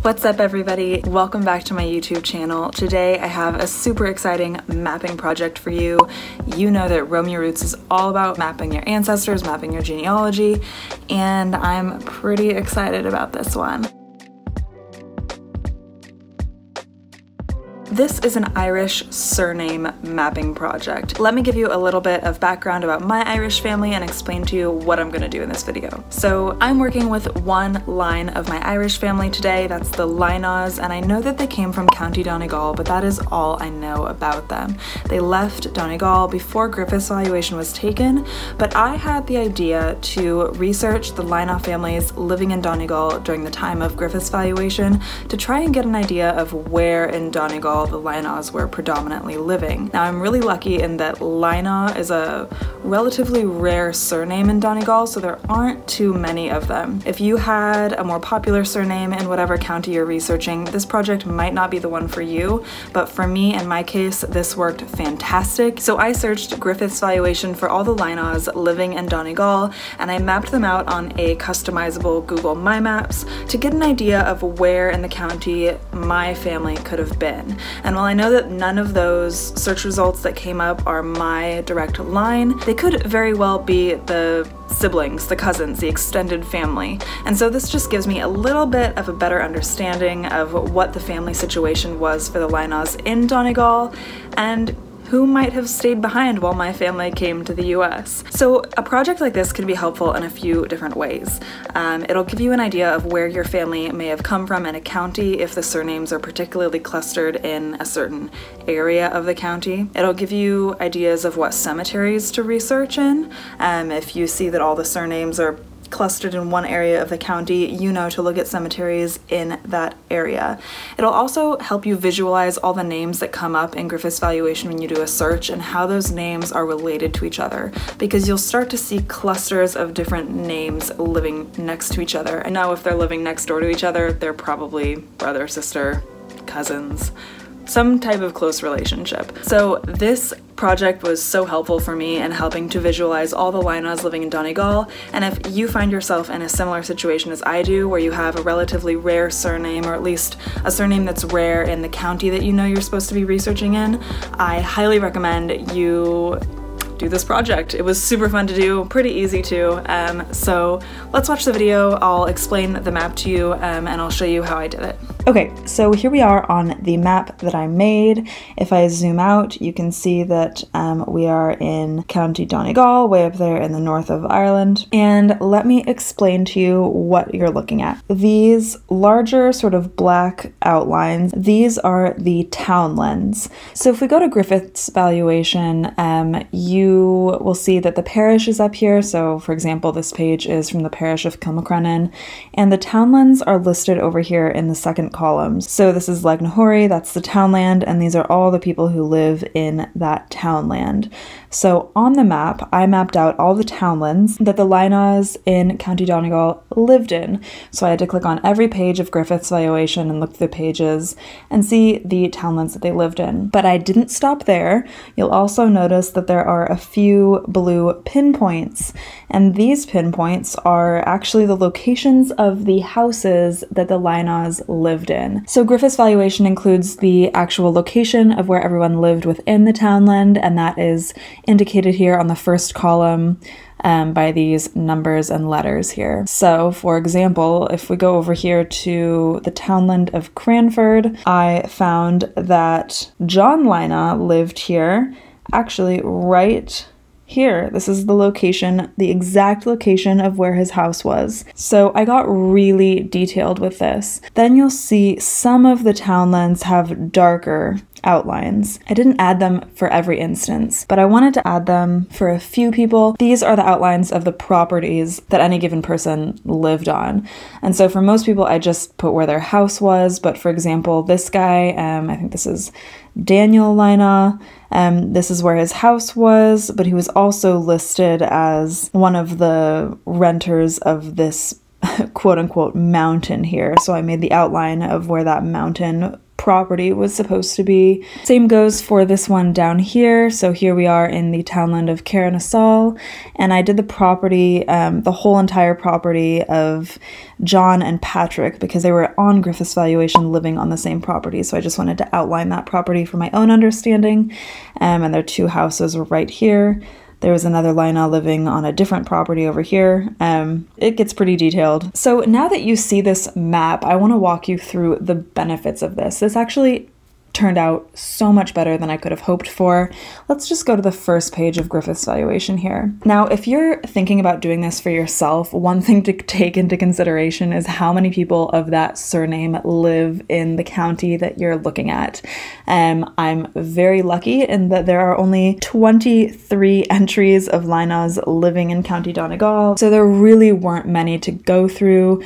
What's up everybody? Welcome back to my YouTube channel. Today I have a super exciting mapping project for you. You know that Roam Your Roots is all about mapping your ancestors, mapping your genealogy, and I'm pretty excited about this one. This is an Irish surname mapping project. Let me give you a little bit of background about my Irish family and explain to you what I'm gonna do in this video. So I'm working with one line of my Irish family today, that's the Lynaghs, and I know that they came from County Donegal, but that is all I know about them. They left Donegal before Griffith's valuation was taken, but I had the idea to research the Lynagh families living in Donegal during the time of Griffith's valuation to try and get an idea of where in Donegal the Lynaghs were predominantly living. Now I'm really lucky in that Lynagh is a relatively rare surname in Donegal, so there aren't too many of them. If you had a more popular surname in whatever county you're researching, this project might not be the one for you, but for me, in my case, this worked fantastic. So I searched Griffith's valuation for all the Lynaghs living in Donegal, and I mapped them out on a customizable Google My Maps to get an idea of where in the county my family could have been. And while I know that none of those search results that came up are my direct line, they could very well be the siblings, the cousins, the extended family. And so this just gives me a little bit of a better understanding of what the family situation was for the Lynaghs in Donegal and who might have stayed behind while my family came to the US. So a project like this can be helpful in a few different ways. It'll give you an idea of where your family may have come from in a county if the surnames are particularly clustered in a certain area of the county. It'll give you ideas of what cemeteries to research in. If you see that all the surnames are clustered in one area of the county, you know to look at cemeteries in that area. It'll also help you visualize all the names that come up in Griffith's valuation when you do a search and how those names are related to each other, because you'll start to see clusters of different names living next to each other. And now if they're living next door to each other, they're probably brother, sister, cousins, some type of close relationship. So this project was so helpful for me in helping to visualize all the Lynaghs living in Donegal, and if you find yourself in a similar situation as I do, where you have a relatively rare surname, or at least a surname that's rare in the county that you know you're supposed to be researching in, I highly recommend you do this project. It was super fun to do, pretty easy too. So let's watch the video. I'll explain the map to you and I'll show you how I did it. Okay, so here we are on the map that I made. If I zoom out, you can see that we are in County Donegal, way up there in the north of Ireland. And let me explain to you what you're looking at. These larger sort of black outlines, these are the townlands. So if we go to Griffith's valuation, you will see that the parish is up here. So for example, this page is from the parish of Kilmacrennan, and the townlands are listed over here in the second column. So this is Legnahori, that's the townland, and these are all the people who live in that townland. So on the map, I mapped out all the townlands that the Lynaghs in County Donegal lived in. So I had to click on every page of Griffith's valuation and look through the pages and see the townlands that they lived in. But I didn't stop there. You'll also notice that there are a few blue pinpoints, and these pinpoints are actually the locations of the houses that the Lynaghs lived in. So Griffith's valuation includes the actual location of where everyone lived within the townland, and that is indicated here on the first column by these numbers and letters here. So for example, if we go over here to the townland of Cranford, I found that John Lynagh lived here, actually right here. This is the location, the exact location of where his house was. So I got really detailed with this. Then you'll see some of the townlands have darker outlines. I didn't add them for every instance, but I wanted to add them for a few people. These are the outlines of the properties that any given person lived on. And so for most people, I just put where their house was. But for example, this guy, I think this is Daniel Lynagh, this is where his house was, but he was also listed as one of the renters of this quote-unquote mountain here. So I made the outline of where that mountain property was supposed to be. Same goes for this one down here. So here we are in the townland of Carnassal, and I did the property, the whole entire property of John and Patrick, because they were on Griffith's valuation living on the same property. So I just wanted to outline that property for my own understanding. And their two houses were right here. There was another Lina living on a different property over here. It gets pretty detailed. So now that you see this map, I want to walk you through the benefits of this. This actually turned out so much better than I could have hoped for. Let's just go to the first page of Griffith's valuation here. Now, if you're thinking about doing this for yourself, one thing to take into consideration is how many people of that surname live in the county that you're looking at. I'm very lucky in that there are only 23 entries of Linas living in County Donegal, so there really weren't many to go through.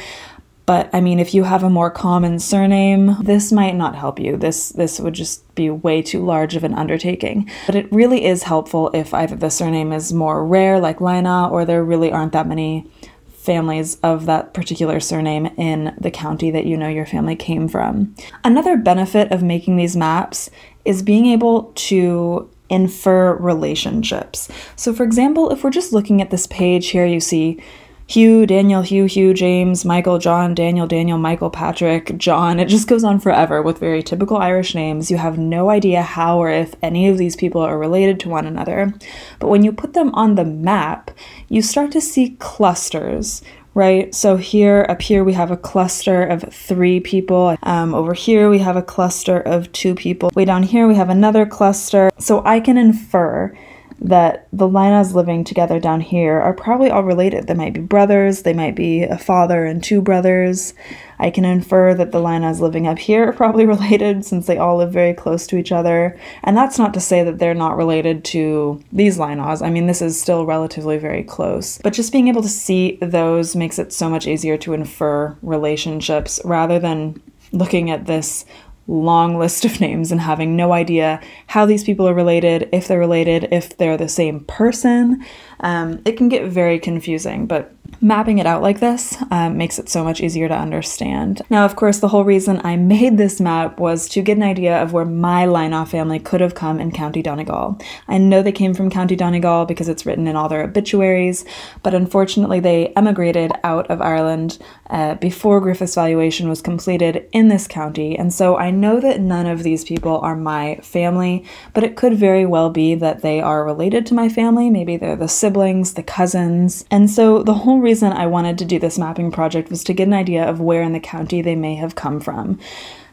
But I mean, if you have a more common surname, this might not help you. This would just be way too large of an undertaking. But it really is helpful if either the surname is more rare, like Lina, or there really aren't that many families of that particular surname in the county that you know your family came from. Another benefit of making these maps is being able to infer relationships. So for example, if we're just looking at this page here, you see Hugh, Daniel, Hugh, James, Michael, John, Daniel, Michael, Patrick, John. It just goes on forever with very typical Irish names. You have no idea how or if any of these people are related to one another. But when you put them on the map, you start to see clusters, right? So up here we have a cluster of 3 people. Over here we have a cluster of 2 people. Way down here we have another cluster. So I can infer that the Linas living together down here are probably all related. They might be brothers, they might be a father and 2 brothers. I can infer that the Linas living up here are probably related since they all live very close to each other. And that's not to say that they're not related to these Linas. I mean, this is still relatively very close. But just being able to see those makes it so much easier to infer relationships rather than looking at this long list of names and having no idea how these people are related, if they're the same person. It can get very confusing, but mapping it out like this makes it so much easier to understand. Now, of course, the whole reason I made this map was to get an idea of where my Lina family could have come in County Donegal. I know they came from County Donegal because it's written in all their obituaries, but unfortunately they emigrated out of Ireland before Griffith's valuation was completed in this county, and so I know that none of these people are my family, but it could very well be that they are related to my family. Maybe they're the siblings, the cousins. And so the whole reason I wanted to do this mapping project was to get an idea of where in the county they may have come from.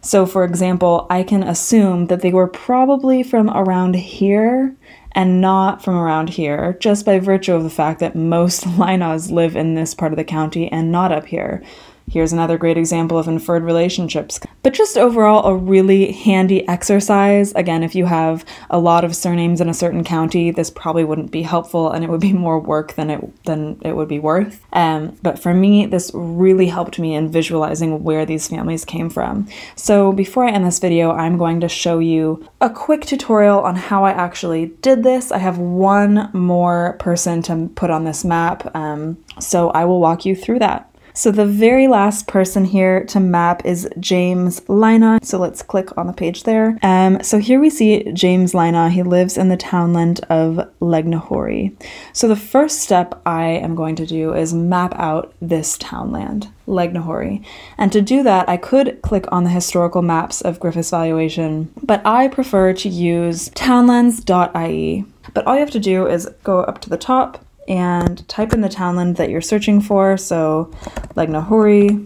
So for example, I can assume that they were probably from around here and not from around here, just by virtue of the fact that most Linas live in this part of the county and not up here. Here's another great example of inferred relationships. But just overall, a really handy exercise. Again, if you have a lot of surnames in a certain county, this probably wouldn't be helpful and it would be more work than it would be worth. But for me, this really helped me in visualizing where these families came from. So before I end this video, I'm going to show you a quick tutorial on how I actually did this. I have one more person to put on this map, so I will walk you through that. So the very last person here to map is James Lina. So let's click on the page there. So here we see James Lina. He lives in the townland of Legnahory. So the first step I am going to do is map out this townland, Legnahory. And to do that, I could click on the historical maps of Griffith's valuation, but I prefer to use townlands.ie. But all you have to do is go up to the top and type in the townland that you're searching for, so Legnahory,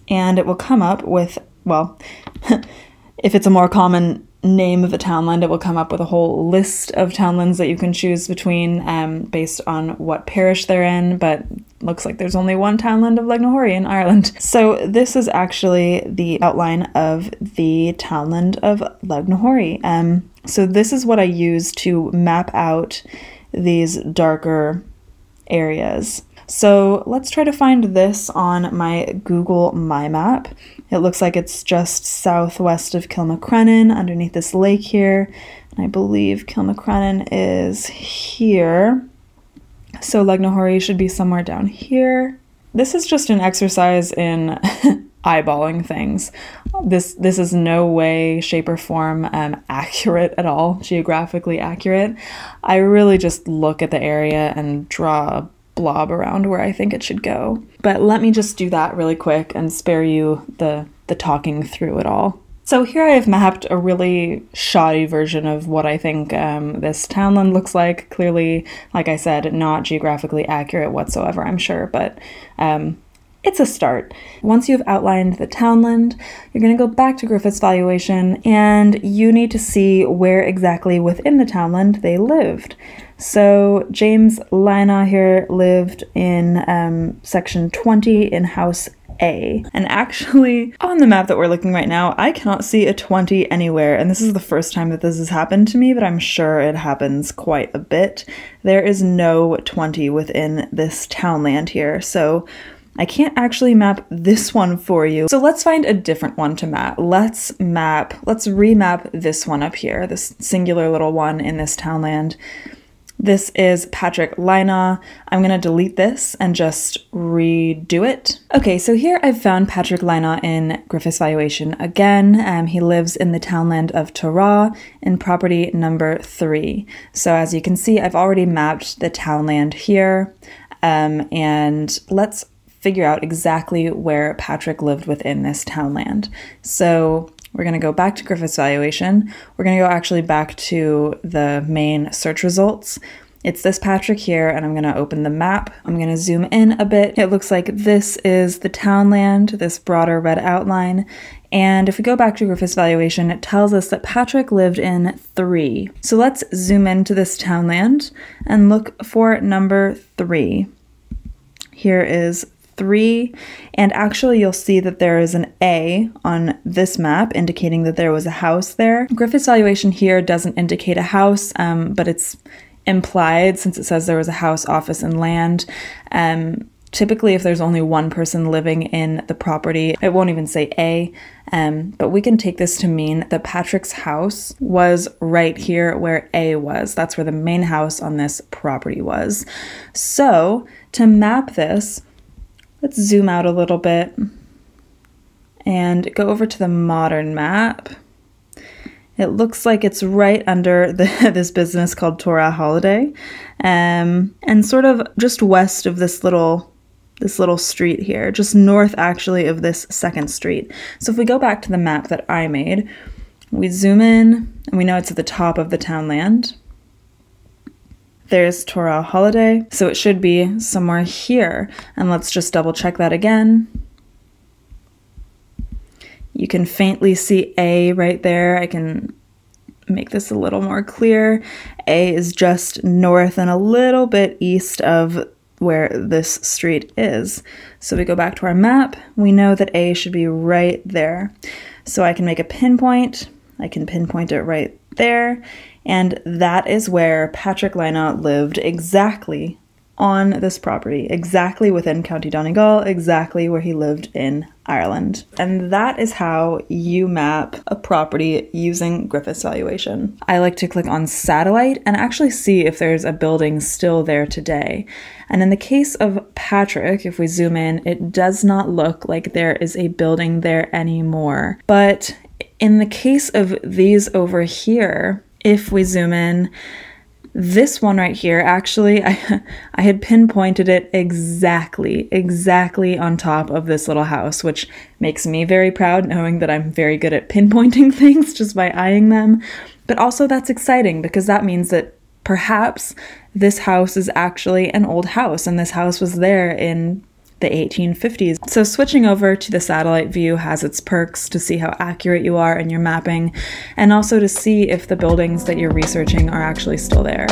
and it will come up with, well, if it's a more common name of the townland, it will come up with a whole list of townlands that you can choose between based on what parish they're in, but looks like there's only one townland of Legnahory in Ireland. So this is actually the outline of the townland of Legnahory. So this is what I use to map out these darker areas. So let's try to find this on my Google My Map. It looks like it's just southwest of Kilmacrennan, underneath this lake here. And I believe Kilmacrennan is here. So Legnahory should be somewhere down here. This is just an exercise in eyeballing things. This is no way, shape, or form accurate at all, geographically accurate. I really just look at the area and draw a blob around where I think it should go. But let me just do that really quick and spare you the talking through it all. So here I have mapped a really shoddy version of what I think this townland looks like. Clearly, like I said, not geographically accurate whatsoever, I'm sure, but it's a start. Once you've outlined the townland, you're going to go back to Griffith's valuation, and you need to see where exactly within the townland they lived. So James Lina here lived in section 20 in house A. And actually, on the map that we're looking right now, I cannot see a 20 anywhere. And this is the first time that this has happened to me, but I'm sure it happens quite a bit. There is no 20 within this townland here. So I can't actually map this one for you. So let's find a different one to map. Let's remap this one up here, this singular little one in this townland. This is Patrick Lina. I'm going to delete this and just redo it. Okay, so here I've found Patrick Lina in Griffith's valuation again. He lives in the townland of Torah in property number 3. So as you can see, I've already mapped the townland here. And let's figure out exactly where Patrick lived within this townland. So we're going to go back to Griffith's valuation. We're going to go actually back to the main search results. It's this Patrick here, and I'm going to open the map. I'm going to zoom in a bit. It looks like this is the townland, this broader red outline. And if we go back to Griffith's valuation, it tells us that Patrick lived in 3. So let's zoom into this townland and look for number 3. Here is 3, and actually you'll see that there is an A on this map indicating that there was a house there. Griffith's valuation here doesn't indicate a house, but it's implied since it says there was a house, office, and land. Typically, if there's only one person living in the property, it won't even say A, but we can take this to mean that Patrick's house was right here where A was. That's where the main house on this property was. So to map this, let's zoom out a little bit and go over to the modern map. It looks like it's right under this business called Torah Holiday, and sort of just west of this little street here, just north actually of this second street. So if we go back to the map that I made, we zoom in and we know it's at the top of the townland. There's Torah Holiday, so it should be somewhere here. And let's just double check that again. You can faintly see A right there. I can make this a little more clear. A is just north and a little bit east of where this street is. So we go back to our map. We know that A should be right there. So I can make a pinpoint. I can pinpoint it right there. And that is where Patrick Lina lived, exactly on this property, exactly within County Donegal, exactly where he lived in Ireland. And that is how you map a property using Griffith's valuation. I like to click on satellite and actually see if there's a building still there today. And in the case of Patrick, if we zoom in, it does not look like there is a building there anymore. But in the case of these over here, if we zoom in, this one right here, actually, I had pinpointed it exactly on top of this little house, which makes me very proud knowing that I'm very good at pinpointing things just by eyeing them. But also that's exciting because that means that perhaps this house is actually an old house and this house was there in the 1850s. So switching over to the satellite view has its perks to see how accurate you are in your mapping and also to see if the buildings that you're researching are actually still there.